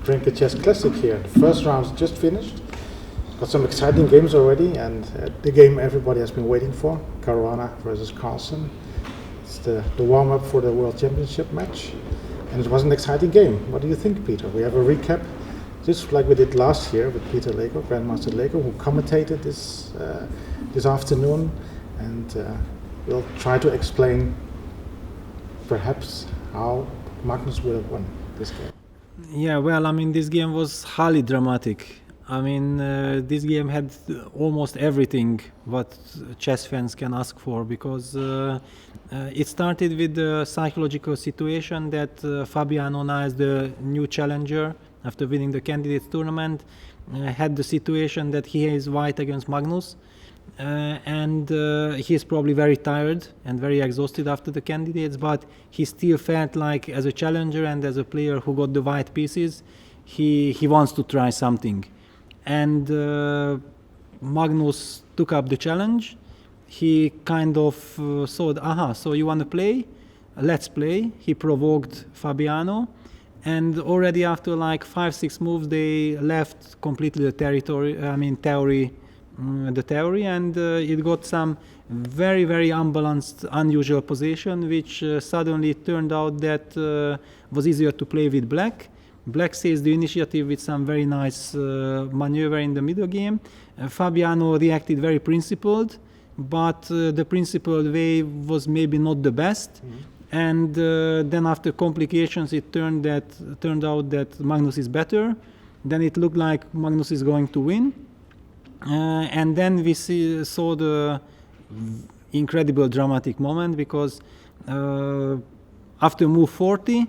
GRENKE Chess Classic here. The first round's just finished. Got some exciting games already, and the game everybody has been waiting for, Caruana versus Carlsen. It's the warm-up for the World Championship match, and it was an exciting game. What do you think, Peter? We have a recap, just like we did last year with Peter Leko, Grandmaster Leko, who commentated this afternoon, and we'll try to explain perhaps how Magnus would have won this game. Yeah, well, I mean, this game was highly dramatic. I mean, this game had almost everything what chess fans can ask for, because it started with the psychological situation that Fabiano, now as the new challenger after winning the candidates tournament, had the situation that he is white against Magnus, and he is probably very tired and very exhausted after the candidates, but he still felt like, as a challenger and as a player who got the white pieces, he wants to try something. And Magnus took up the challenge. He kind of thought, aha, so you want to play? Let's play. He provoked Fabiano, and already after like 5-6 moves they left completely the theory, and it got some very, very unbalanced, unusual position, which suddenly turned out that was easier to play with black. Black seized the initiative with some very nice maneuver in the middle game. Fabiano reacted very principled, but the principled way was maybe not the best. Mm-hmm. And then after complications, it turned out that Magnus is better. Then it looked like Magnus is going to win. And then we saw the incredible dramatic moment, because after move 40,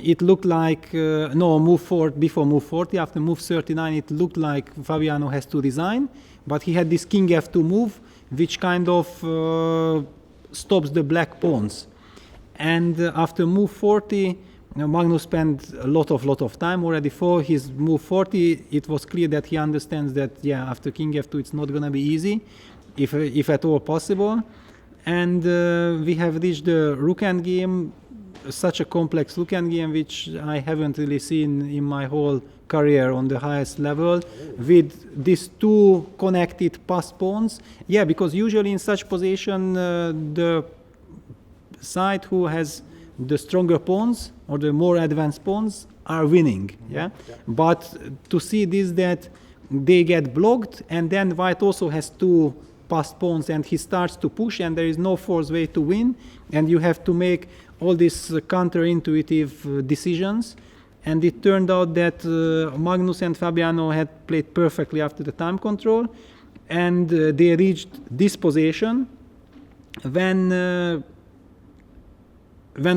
it looked like, before move 40, after move 39, it looked like Fabiano has to resign, but he had this king f2 move, which kind of stops the black pawns. And after move 40, Magnus spent a lot of time already. For his move 40, it was clear that he understands that, yeah, after king f2, it's not going to be easy, if at all possible. And we have reached the rook endgame, such a complex rook endgame, which I haven't really seen in my whole career on the highest level, with these two connected pass pawns. Yeah, because usually in such position, the side who has the stronger pawns or the more advanced pawns are winning. Yeah? But to see this, that they get blocked, and then white also has two passed pawns, and he starts to push, and there is no forced way to win, and you have to make all these counterintuitive decisions. And it turned out that Magnus and Fabiano had played perfectly after the time control, and they reached this position when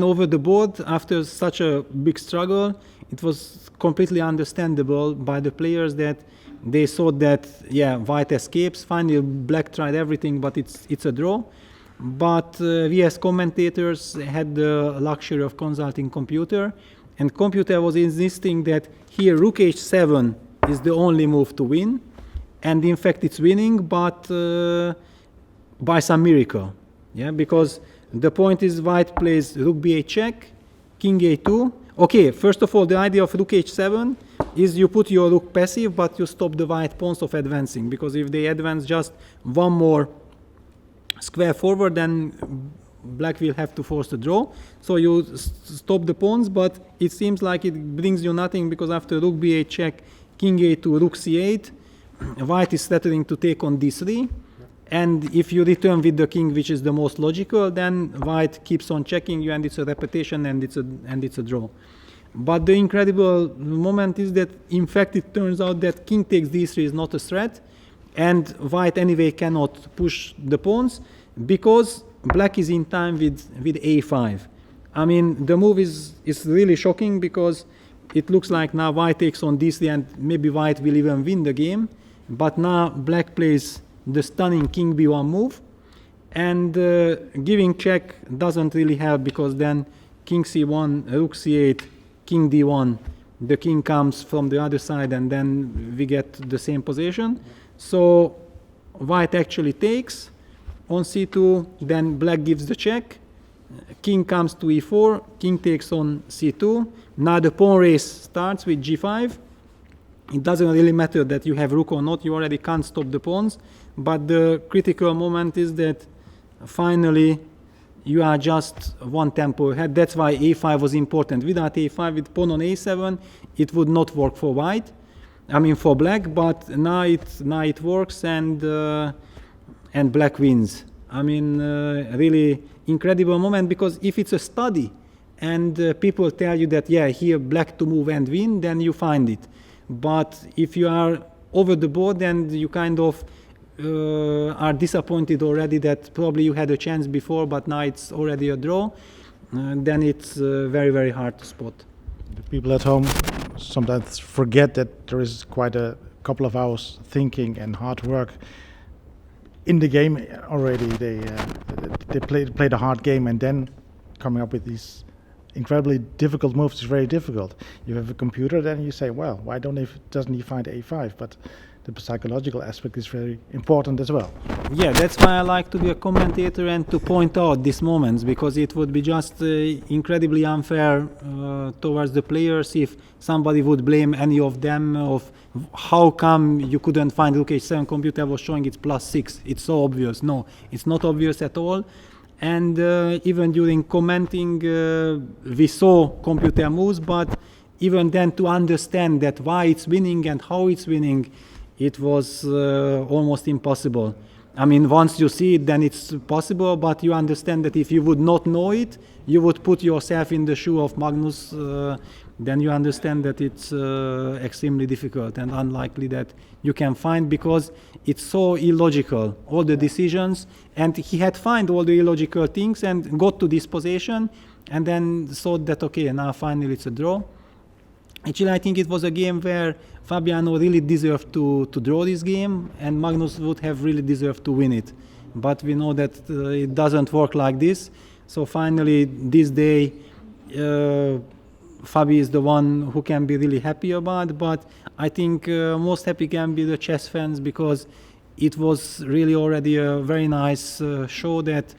over the board, after such a big struggle, it was completely understandable by the players that they thought that, yeah, white escapes. Finally, black tried everything, but it's a draw. But we as commentators had the luxury of consulting computer, and computer was insisting that here rook h7 is the only move to win, and in fact it's winning, but by some miracle. Yeah, because the point is white plays rook b8 check, king a2. Okay, first of all, the idea of rook h7 is you put your rook passive, but you stop the white pawns of advancing, because if they advance just one more square forward, then black will have to force the draw. So you stop the pawns, but it seems like it brings you nothing, because after rook b8 check, king a2, rook c8, white is threatening to take on d3. And if you return with the king, which is the most logical, then white keeps on checking you, and it's a repetition, and it's a draw. But the incredible moment is that, in fact, it turns out that king takes d3 is not a threat, and white anyway cannot push the pawns, because black is in time with a5. I mean, the move is really shocking, because it looks like now white takes on d3, and maybe white will even win the game. But now black plays the stunning king b1 move, and giving check doesn't really help, because then king c1, rook c8, king d1, the king comes from the other side, and then we get the same position. So white actually takes on c2, then black gives the check, king comes to e4, king takes on c2. Now the pawn race starts with g5. It doesn't really matter that you have rook or not, you already can't stop the pawns. But the critical moment is that finally you are just one tempo ahead. That's why a5 was important. Without a5, with pawn on a7, it would not work for white. I mean for black, but now it works, and black wins. I mean, really incredible moment, because if it's a study and people tell you that, yeah, here black to move and win, then you find it. But if you are over the board and you kind of are disappointed already that probably you had a chance before, but now it's already a draw, then it's very, very hard to spot. The people at home sometimes forget that there is quite a couple of hours thinking and hard work in the game already. They played a hard game, and then coming up with these incredibly difficult moves is very difficult. You have a computer, then you say, well, why doesn't he find a5? But the psychological aspect is very important as well. Yeah, that's why I like to be a commentator and to point out these moments, because it would be just incredibly unfair towards the players if somebody would blame any of them of how come you couldn't find rook h7, computer was showing it's +6. It's so obvious. No, it's not obvious at all. And even during commenting, we saw computer moves, but even then to understand that why it's winning and how it's winning, it was almost impossible. I mean, once you see it, then it's possible, but you understand that if you would not know it, you would put yourself in the shoe of Magnus, then you understand that it's extremely difficult and unlikely that you can find, because it's so illogical, all the decisions, and he had found all the illogical things and got to this position and then thought that, okay, now finally it's a draw. Actually, I think it was a game where Fabiano really deserved to draw this game, and Magnus would have really deserved to win it. But we know that it doesn't work like this. So finally, this day, Fabi is the one who can be really happy about. But I think most happy can be the chess fans, because it was really already a very nice show that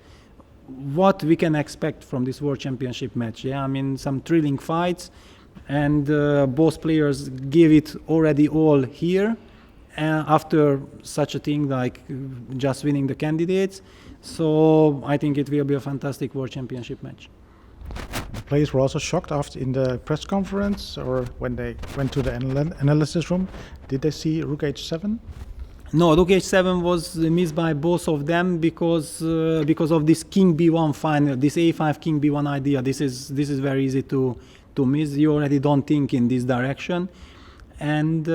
what we can expect from this World Championship match. Yeah, I mean, some thrilling fights. And both players gave it already all here after such a thing like just winning the candidates. So I think it will be a fantastic World Championship match. The players were also shocked after in the press conference, or when they went to the analysis room. Did they see rook h7? No, rook h7 was missed by both of them because of this king b1 final, this a5 king b1 idea. This is very easy to miss. You already don't think in this direction, and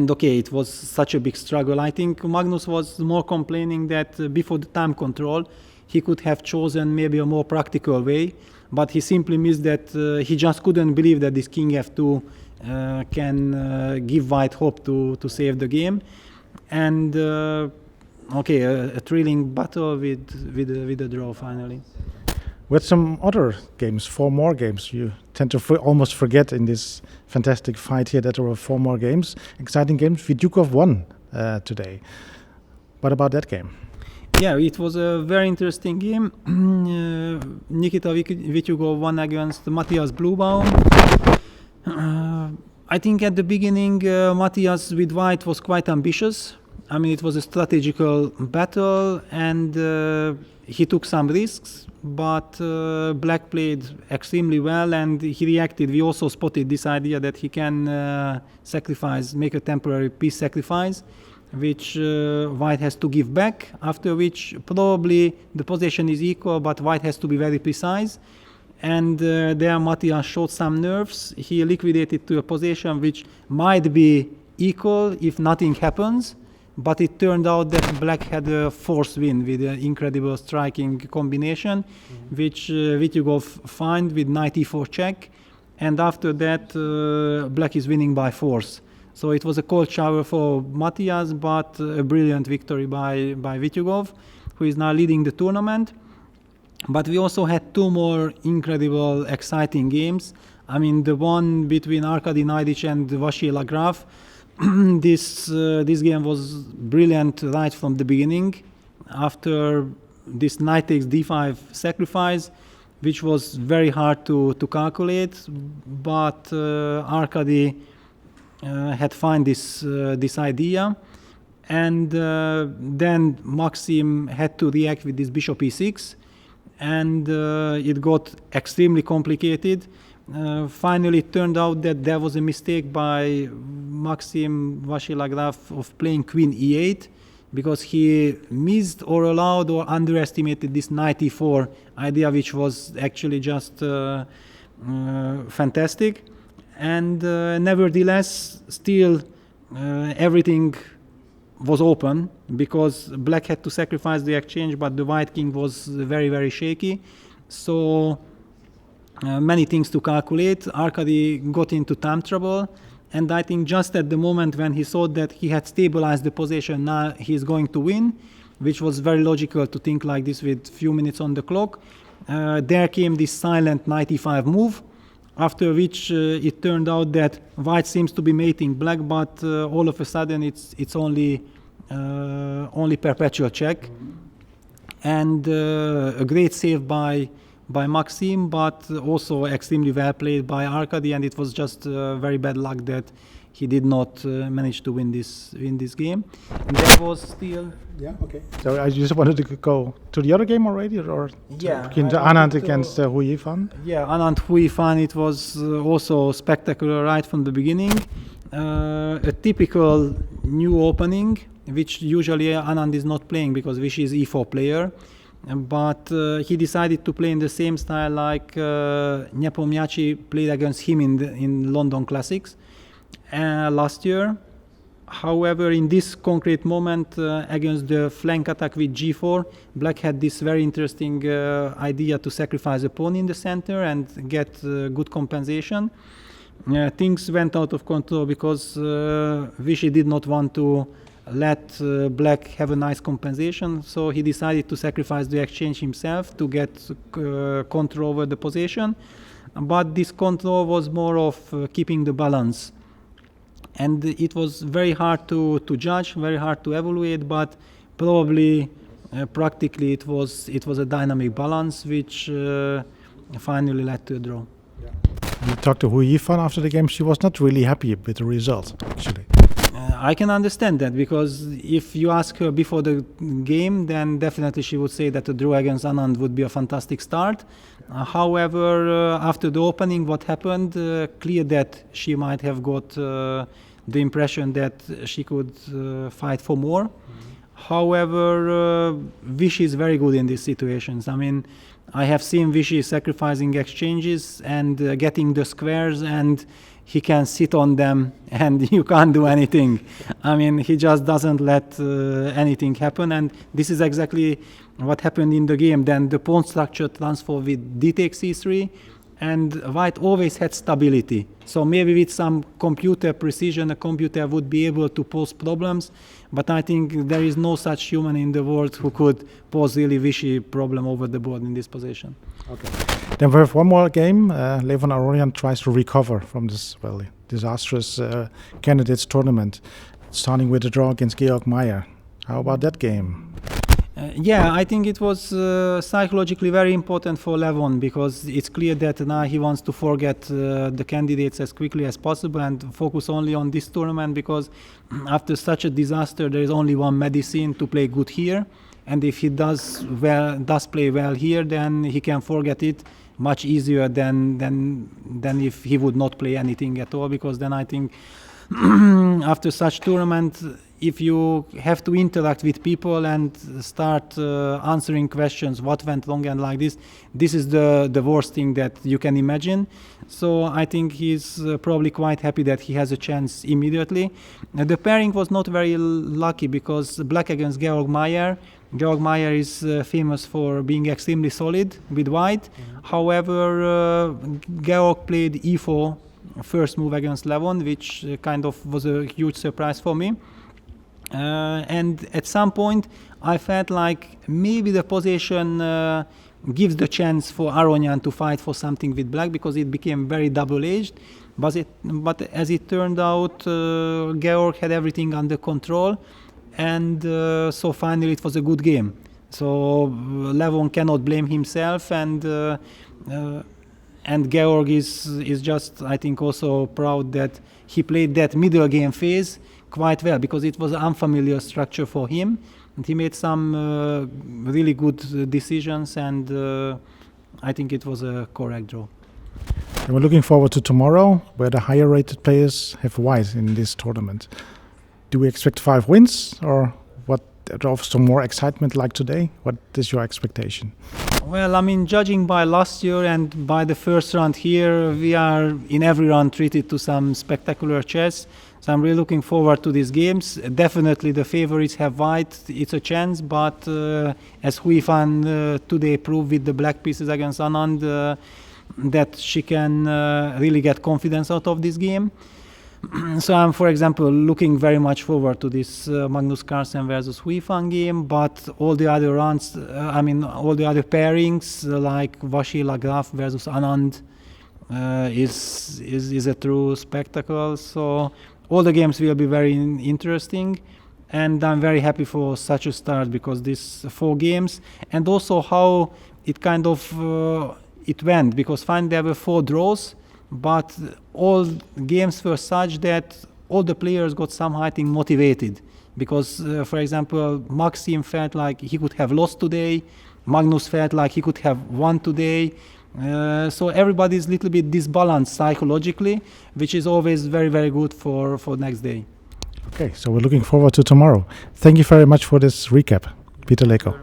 okay, it was such a big struggle. I think Magnus was more complaining that before the time control he could have chosen maybe a more practical way, but he simply missed that. He just couldn't believe that this king f2 can give white hope to save the game. And okay, a thrilling battle with a draw finally. With some other games, 4 more games. You tend to almost forget in this fantastic fight here that there were 4 more games, exciting games. Vityukov won today. What about that game? Yeah, it was a very interesting game. Nikita Vityukov won against Matthias Bluebaum. I think at the beginning, Matthias with white was quite ambitious. I mean, it was a strategical battle, and he took some risks, but black played extremely well, and he reacted. We also spotted this idea that he can sacrifice, make a temporary piece sacrifice, which white has to give back, after which probably the position is equal, but white has to be very precise. And there Matthias showed some nerves. He liquidated to a position which might be equal if nothing happens, but it turned out that black had a forced win with an incredible striking combination, which Vityukov found with knight e4 check, and after that black is winning by force. So it was a cold shower for Matthias, but a brilliant victory by Vityukov, who is now leading the tournament. But we also had 2 more incredible, exciting games. I mean, the one between Arkady Naidic and Vasil Agraf. This game was brilliant right from the beginning. After this knight takes d5 sacrifice, which was very hard to calculate, but Arkady had found this idea, and then Maxim had to react with this bishop e6, and it got extremely complicated. Finally, it turned out that there was a mistake by Maxim Vachilagraf of playing queen e8, because he missed or allowed or underestimated this knight e4 idea, which was actually just fantastic. And nevertheless, still everything was open, because black had to sacrifice the exchange, but the white king was very, very shaky. So many things to calculate. Arkady got into time trouble, and I think just at the moment when he thought that he had stabilized the position, now he's going to win, which was very logical to think like this with few minutes on the clock. There came this silent knight e5 move, after which it turned out that white seems to be mating black, but all of a sudden it's only perpetual check, and a great save by Maxim, but also extremely well played by Arkady, and it was just very bad luck that he did not manage to win this game. And there was still... Yeah, okay. So I just wanted to go to the other game already, or Anand against Hu Yifan? Yeah, Anand Hu Yifan, it was also spectacular right from the beginning. A typical new opening, which usually Anand is not playing, because Vishy is e4 player. But he decided to play in the same style like Nepomniachtchi played against him in London Classics last year. However, in this concrete moment, against the flank attack with g4, black had this very interesting idea to sacrifice a pawn in the center and get good compensation. Things went out of control because Vishy did not want to let black have a nice compensation, so he decided to sacrifice the exchange himself to get control over the position. But this control was more of keeping the balance, and it was very hard to judge, very hard to evaluate, but probably practically it was a dynamic balance which finally led to a draw. Yeah. You talked to Hu Yifan after the game. She was not really happy with the result, actually. I can understand that, because if you ask her before the game, then definitely she would say that a draw against Anand would be a fantastic start. However, after the opening, what happened, clear that she might have got the impression that she could fight for more. However, Vishy is very good in these situations. I mean, I have seen Vishy sacrificing exchanges and getting the squares, and he can sit on them and you can't do anything. I mean, he just doesn't let anything happen, and this is exactly what happened in the game. Then the pawn structure transferred with d takes e3, and white always had stability. So maybe with some computer precision, a computer would be able to pose problems, but I think there is no such human in the world who could pose really Vishy problem over the board in this position. Okay. Then we have one more game. Levon Aronian tries to recover from this disastrous candidates tournament, starting with a draw against Georg Meyer. How about that game? Yeah, I think it was psychologically very important for Levon, because it's clear that now he wants to forget the candidates as quickly as possible and focus only on this tournament, because after such a disaster there is only one medicine: to play good here. And if he does play well here, then he can forget it much easier than if he would not play anything at all, because then I think after such tournament, if you have to interact with people and start answering questions, what went wrong and like this is the worst thing that you can imagine. So I think he's probably quite happy that he has a chance immediately. The pairing was not very lucky, because black against Georg Meyer. Georg Meyer is famous for being extremely solid with white. However, Georg played e4 first move against Levon, which kind of was a huge surprise for me. And at some point I felt like maybe the position gives the chance for Aronian to fight for something with black, because it became very double-edged. But as it turned out, Georg had everything under control, and so finally it was a good game. So Levon cannot blame himself, and Georg is just, I think, also proud that he played that middle game phase quite well, because it was an unfamiliar structure for him, and he made some really good decisions, and I think it was a correct draw. And we're looking forward to tomorrow, where the higher rated players have white in this tournament. Do we expect 5 wins, or what draws some more excitement like today? What is your expectation? Well, I mean, judging by last year and by the first round here, we are in every round treated to some spectacular chess. So I'm really looking forward to these games. Definitely the favorites have white, it's a chance, but as Hui Fan today proved with the black pieces against Anand, that she can really get confidence out of this game. So I'm, for example, looking very much forward to this Magnus Carlsen versus Hui Fan game, but all the other rounds, all the other pairings like Vasil Agraf versus Anand is a true spectacle. So all the games will be very interesting, and I'm very happy for such a start, because these 4 games, and also how it kind of it went, because finally there were 4 draws, but all games were such that all the players got somehow, I think, motivated, because for example, Maxim felt like he could have lost today, Magnus felt like he could have won today, so everybody is a little bit disbalanced psychologically, which is always very, very good for next day. Okay, so we're looking forward to tomorrow. Thank you very much for this recap, Peter Leko.